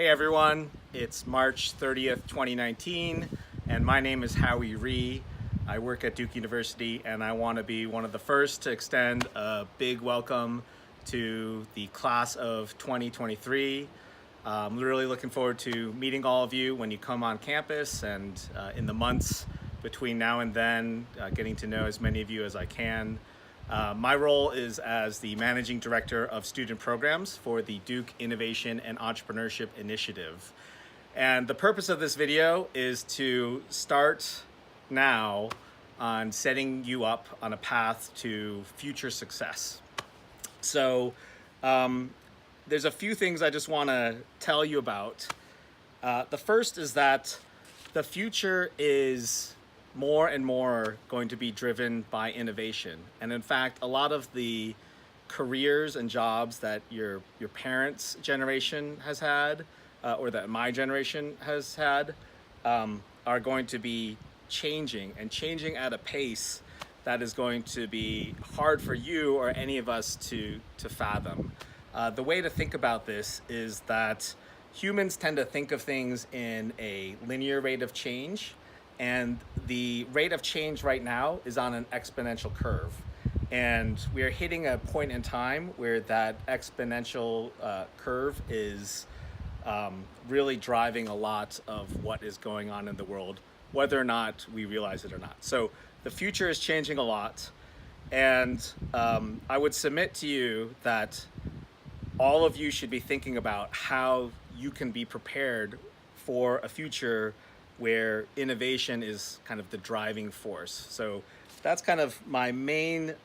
Hey everyone, it's March 30th, 2019, and my name is Howie Ree. I work at Duke University, and I want to be one of the first to extend a big welcome to the class of 2023. I'm really looking forward to meeting all of you when you come on campus, and in the months between now and then, getting to know as many of you as I can. My role is as the Managing Director of Student Programs for the Duke Innovation and Entrepreneurship Initiative. And the purpose of this video is to start now on setting you up on a path to future success. So there's a few things I just want to tell you about. The first is that the future is more and more going to be driven by innovation. And in fact, a lot of the careers and jobs that your parents' generation has had, or that my generation has had, are going to be changing at a pace that is going to be hard for you or any of us to fathom. The way to think about this is that humans tend to think of things in a linear rate of change, and the rate of change right now is on an exponential curve. And we are hitting a point in time where that exponential curve is really driving a lot of what is going on in the world, whether or not we realize it or not. So the future is changing a lot. And I would submit to you that all of you should be thinking about how you can be prepared for a future where innovation is kind of the driving force. So that's kind of my main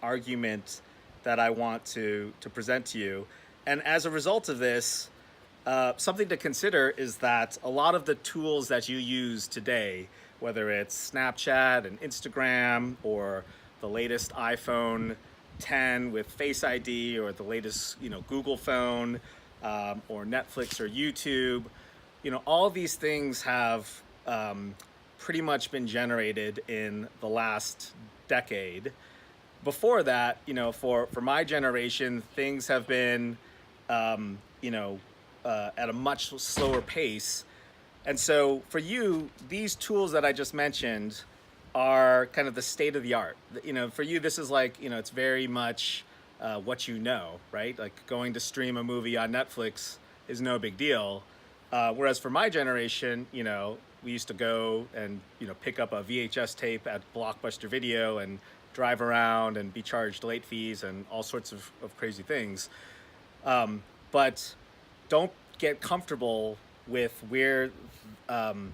argument that I want to present to you. And as a result of this, something to consider is that a lot of the tools that you use today, whether it's Snapchat and Instagram, or the latest iPhone 10 with Face ID, or the latest Google phone, or Netflix or YouTube, all these things have pretty much been generated in the last decade. Before that, for my generation, things have been, at a much slower pace. And so for you, these tools that I just mentioned are kind of the state of the art. For you, this is like, it's very much what right? Like going to stream a movie on Netflix is no big deal. Whereas for my generation, we used to go and, pick up a VHS tape at Blockbuster Video and drive around and be charged late fees and all sorts of crazy things. But don't get comfortable with where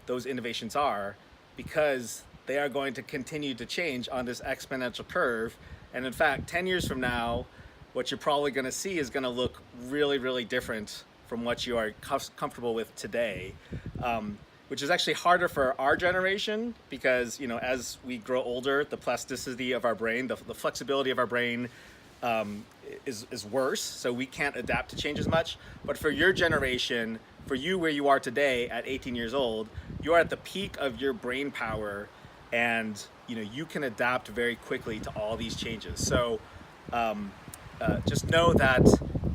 those innovations are, because they are going to continue to change on this exponential curve. And in fact, 10 years from now, what you're probably going to see is going to look really, really different from what you are comfortable with today, which is actually harder for our generation because, as we grow older, the plasticity of our brain, the flexibility of our brain is worse, so we can't adapt to change as much. But for your generation, for you where you are today at 18 years old, you are at the peak of your brain power, and you can adapt very quickly to all these changes. So just know that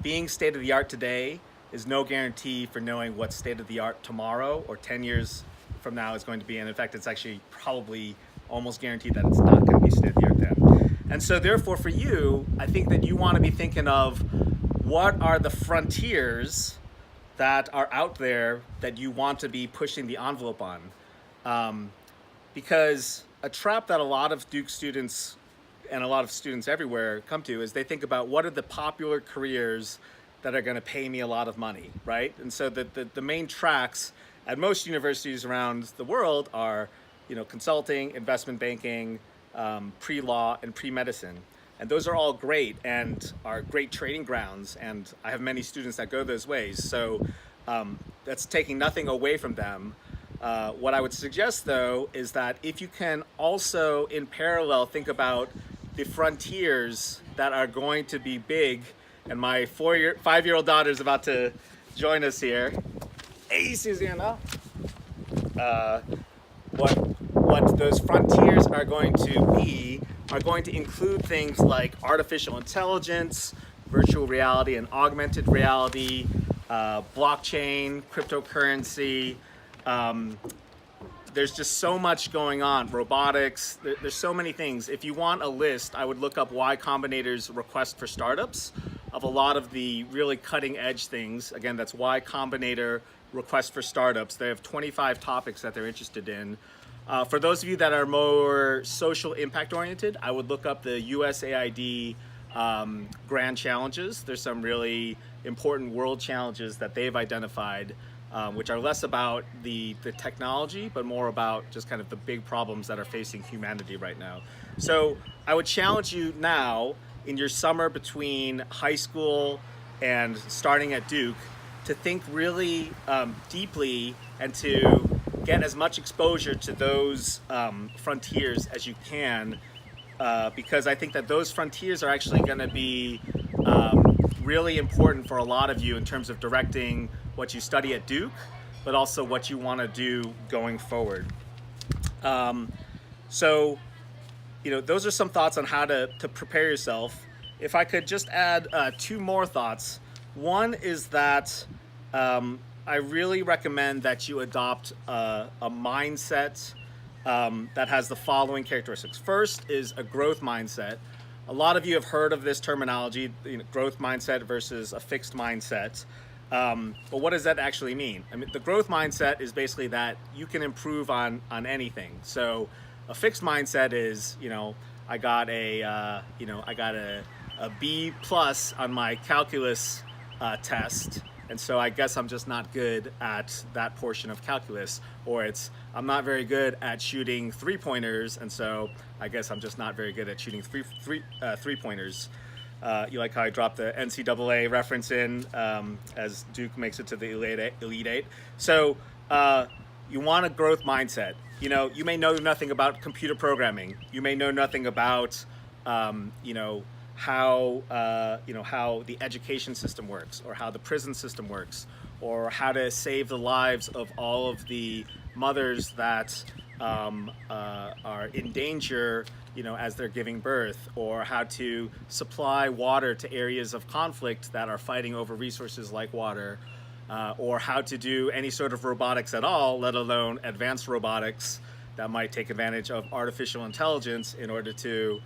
being state of the art today is no guarantee for knowing what state of the art tomorrow or 10 years from now is going to be. And in fact, it's actually probably almost guaranteed that it's not going to be state of the art then. And so therefore for you, I think that you want to be thinking of what are the frontiers that are out there that you want to be pushing the envelope on. Because a trap that a lot of Duke students and a lot of students everywhere come to is they think about what are the popular careers that are going to pay me a lot of money, right? And so the main tracks at most universities around the world are, consulting, investment banking, pre-law, and pre-medicine. And those are all great and are great training grounds. And I have many students that go those ways. So that's taking nothing away from them. What I would suggest, though, is that if you can also, in parallel, think about the frontiers that are going to be big. And my 5-year-old daughter is about to join us here. Hey, Susanna. What those frontiers are going to include things like artificial intelligence, virtual reality and augmented reality, blockchain, cryptocurrency. There's just so much going on. Robotics, there's so many things. If you want a list, I would look up Y Combinator's request for startups of a lot of the really cutting edge things. Again, that's Y Combinator request for startups. They have 25 topics that they're interested in. For those of you that are more social impact oriented, I would look up the USAID grand challenges. There's some really important world challenges that they've identified, which are less about the technology, but more about just kind of the big problems that are facing humanity right now. So I would challenge you now in your summer between high school and starting at Duke to think really deeply and to get as much exposure to those frontiers as you can, because I think that those frontiers are actually going to be really important for a lot of you in terms of directing what you study at Duke, but also what you want to do going forward. So, those are some thoughts on how to prepare yourself. If I could just add two more thoughts. One is that I really recommend that you adopt a mindset that has the following characteristics. First is a growth mindset. A lot of you have heard of this terminology, growth mindset versus a fixed mindset. But what does that actually mean? I mean, the growth mindset is basically that you can improve on anything. So a fixed mindset is, I got a B plus on my calculus test. And so I guess I'm just not good at that portion of calculus, or I'm not very good at shooting three-pointers, and so I guess I'm just not very good at shooting three-pointers. You like how I dropped the NCAA reference in as Duke makes it to the Elite Eight. So you want a growth mindset. You may know nothing about computer programming. You may know nothing about how the education system works, or how the prison system works, or how to save the lives of all of the mothers that are in danger, as they're giving birth, or how to supply water to areas of conflict that are fighting over resources like water, or how to do any sort of robotics at all, let alone advanced robotics that might take advantage of artificial intelligence in order to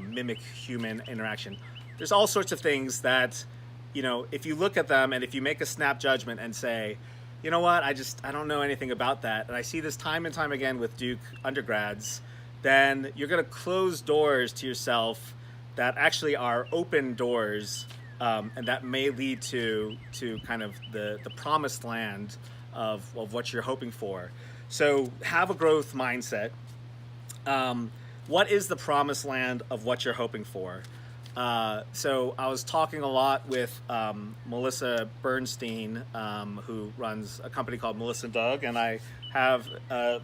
mimic human interaction. There's all sorts of things that, if you look at them and if you make a snap judgment and say, you know what, I don't know anything about that, and I see this time and time again with Duke undergrads, then you're going to close doors to yourself that actually are open doors, and that may lead to kind of the promised land of what you're hoping for. So have a growth mindset. What is the promised land of what you're hoping for? So I was talking a lot with Melissa Bernstein, who runs a company called Melissa and Doug, and I have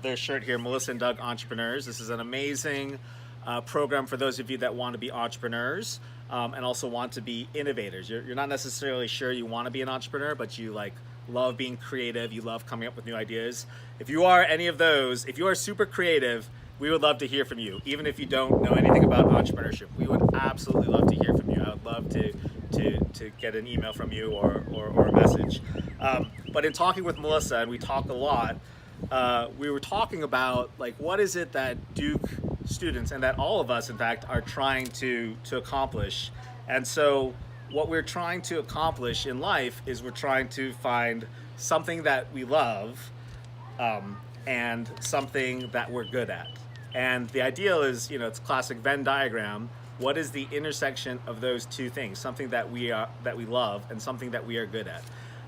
their shirt here, Melissa and Doug Entrepreneurs. This is an amazing program for those of you that want to be entrepreneurs and also want to be innovators. You're not necessarily sure you want to be an entrepreneur, but you love being creative, you love coming up with new ideas. If you are any of those, if you are super creative, we would love to hear from you. Even if you don't know anything about entrepreneurship, we would absolutely love to hear from you. I would love to get an email from you or a message. But in talking with Melissa, and we talk a lot, we were talking about what is it that Duke students, and that all of us in fact, are trying to accomplish. And so what we're trying to accomplish in life is we're trying to find something that we love and something that we're good at. And the ideal is, it's classic Venn diagram. What is the intersection of those two things? Something that we love and something that we are good at.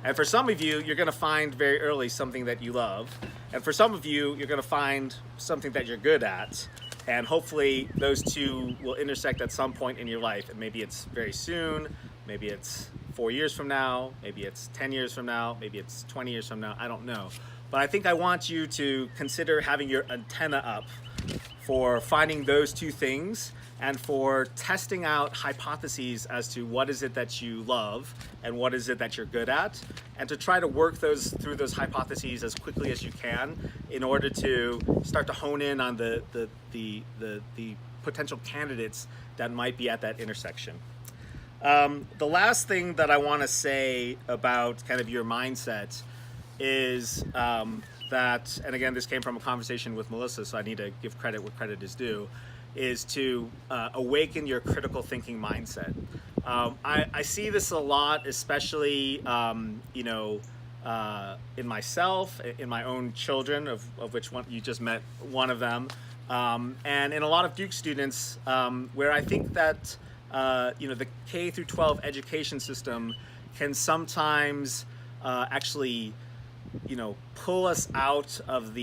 And for some of you, you're going to find very early something that you love. And for some of you, you're going to find something that you're good at. And hopefully those two will intersect at some point in your life. And maybe it's very soon, maybe it's 4 years from now, maybe it's 10 years from now, maybe it's 20 years from now, I don't know. But I think I want you to consider having your antenna up for finding those two things and for testing out hypotheses as to what is it that you love and what is it that you're good at, and to try to work through those hypotheses as quickly as you can in order to start to hone in on the potential candidates that might be at that intersection. The last thing that I want to say about kind of your mindset is that, and again, this came from a conversation with Melissa, so I need to give credit where credit is due, is to awaken your critical thinking mindset. I see this a lot, especially, in myself, in my own children, of which one you just met one of them, and in a lot of Duke students, where I think that the K through 12 education system can sometimes actually, pull us out of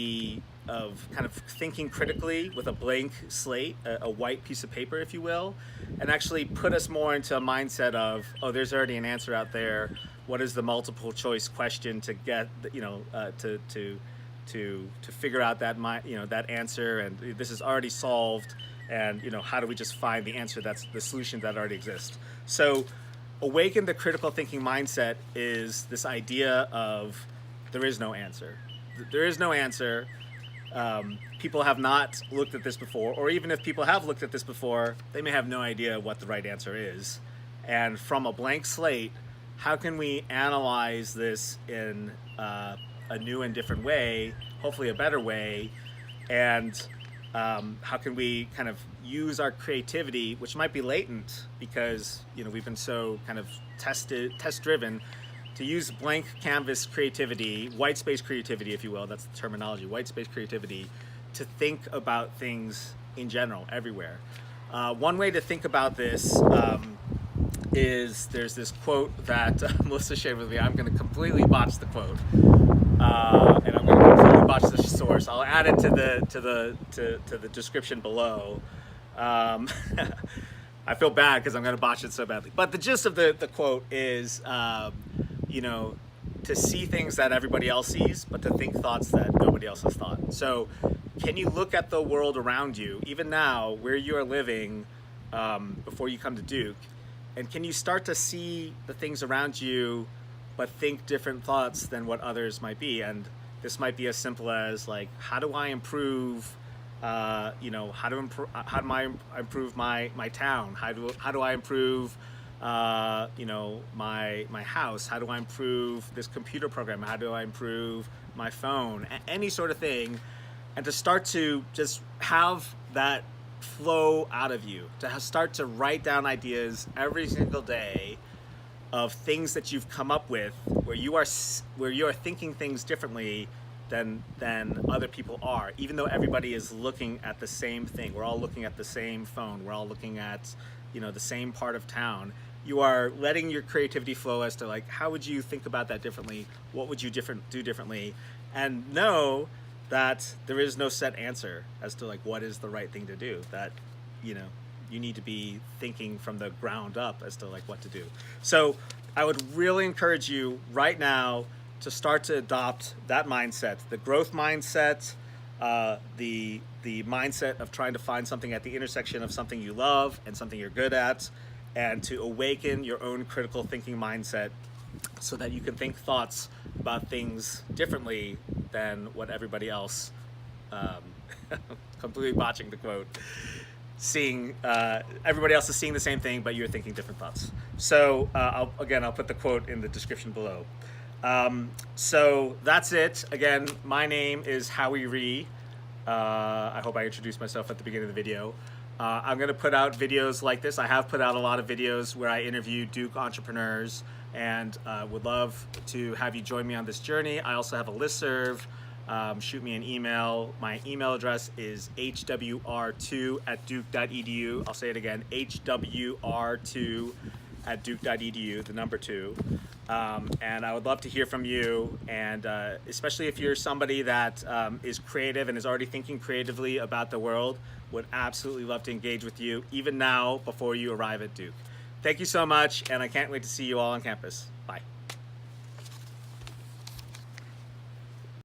kind of thinking critically with a blank slate, a white piece of paper, if you will, and actually put us more into a mindset of, oh, there's already an answer out there. What is the multiple choice question to get, to figure out that answer, and this is already solved, and how do we just find the answer, that's the solution that already exists. So awaken the critical thinking mindset is this idea of there is no answer. There is no answer. People have not looked at this before, or even if people have looked at this before, they may have no idea what the right answer is. And from a blank slate, how can we analyze this in a new and different way, hopefully a better way, and how can we kind of use our creativity, which might be latent because we've been so kind of test-driven, to use blank canvas creativity, white space creativity, if you will, that's the terminology, white space creativity, to think about things in general, everywhere. One way to think about this is there's this quote that Melissa shared with me. I'm going to completely botch the quote, and I'm going to completely botch the source. I'll add it to the description below. I feel bad because I'm going to botch it so badly. But the gist of the quote is, to see things that everybody else sees, but to think thoughts that nobody else has thought. So can you look at the world around you, even now, where you are living, before you come to Duke, and can you start to see the things around you, but think different thoughts than what others might be? And this might be as simple as, like, how do I improve, how do I improve my town? How do I improve, my house? How do I improve this computer program? How do I improve my phone? Any sort of thing. And to start to just have that flow out of you, to start to write down ideas every single day of things that you've come up with, where you are thinking things differently than other people are, even though everybody is looking at the same thing. We're all looking at the same phone. We're all looking at the same part of town. You are letting your creativity flow as to, like, how would you think about that differently? What would you do differently? And know that there is no set answer as to, like, what is the right thing to do. That you need to be thinking from the ground up as to, like, what to do. So I would really encourage you right now to start to adopt that mindset, the growth mindset, the mindset of trying to find something at the intersection of something you love and something you're good at, and to awaken your own critical thinking mindset so that you can think thoughts about things differently than what everybody else, completely botching the quote, everybody else is seeing the same thing, but you're thinking different thoughts. So I'll put the quote in the description below. So that's it. Again, my name is Howie Ree. I hope I introduced myself at the beginning of the video. I'm going to put out videos like this. I have put out a lot of videos where I interview Duke entrepreneurs, and would love to have you join me on this journey. I also have a listserv. Shoot me an email. My email address is hwr2@duke.edu. I'll say it again, hwr2@duke.edu, the number 2. And I would love to hear from you, and especially if you're somebody that is creative and is already thinking creatively about the world, would absolutely love to engage with you, even now, before you arrive at Duke. Thank you so much, and I can't wait to see you all on campus. Bye.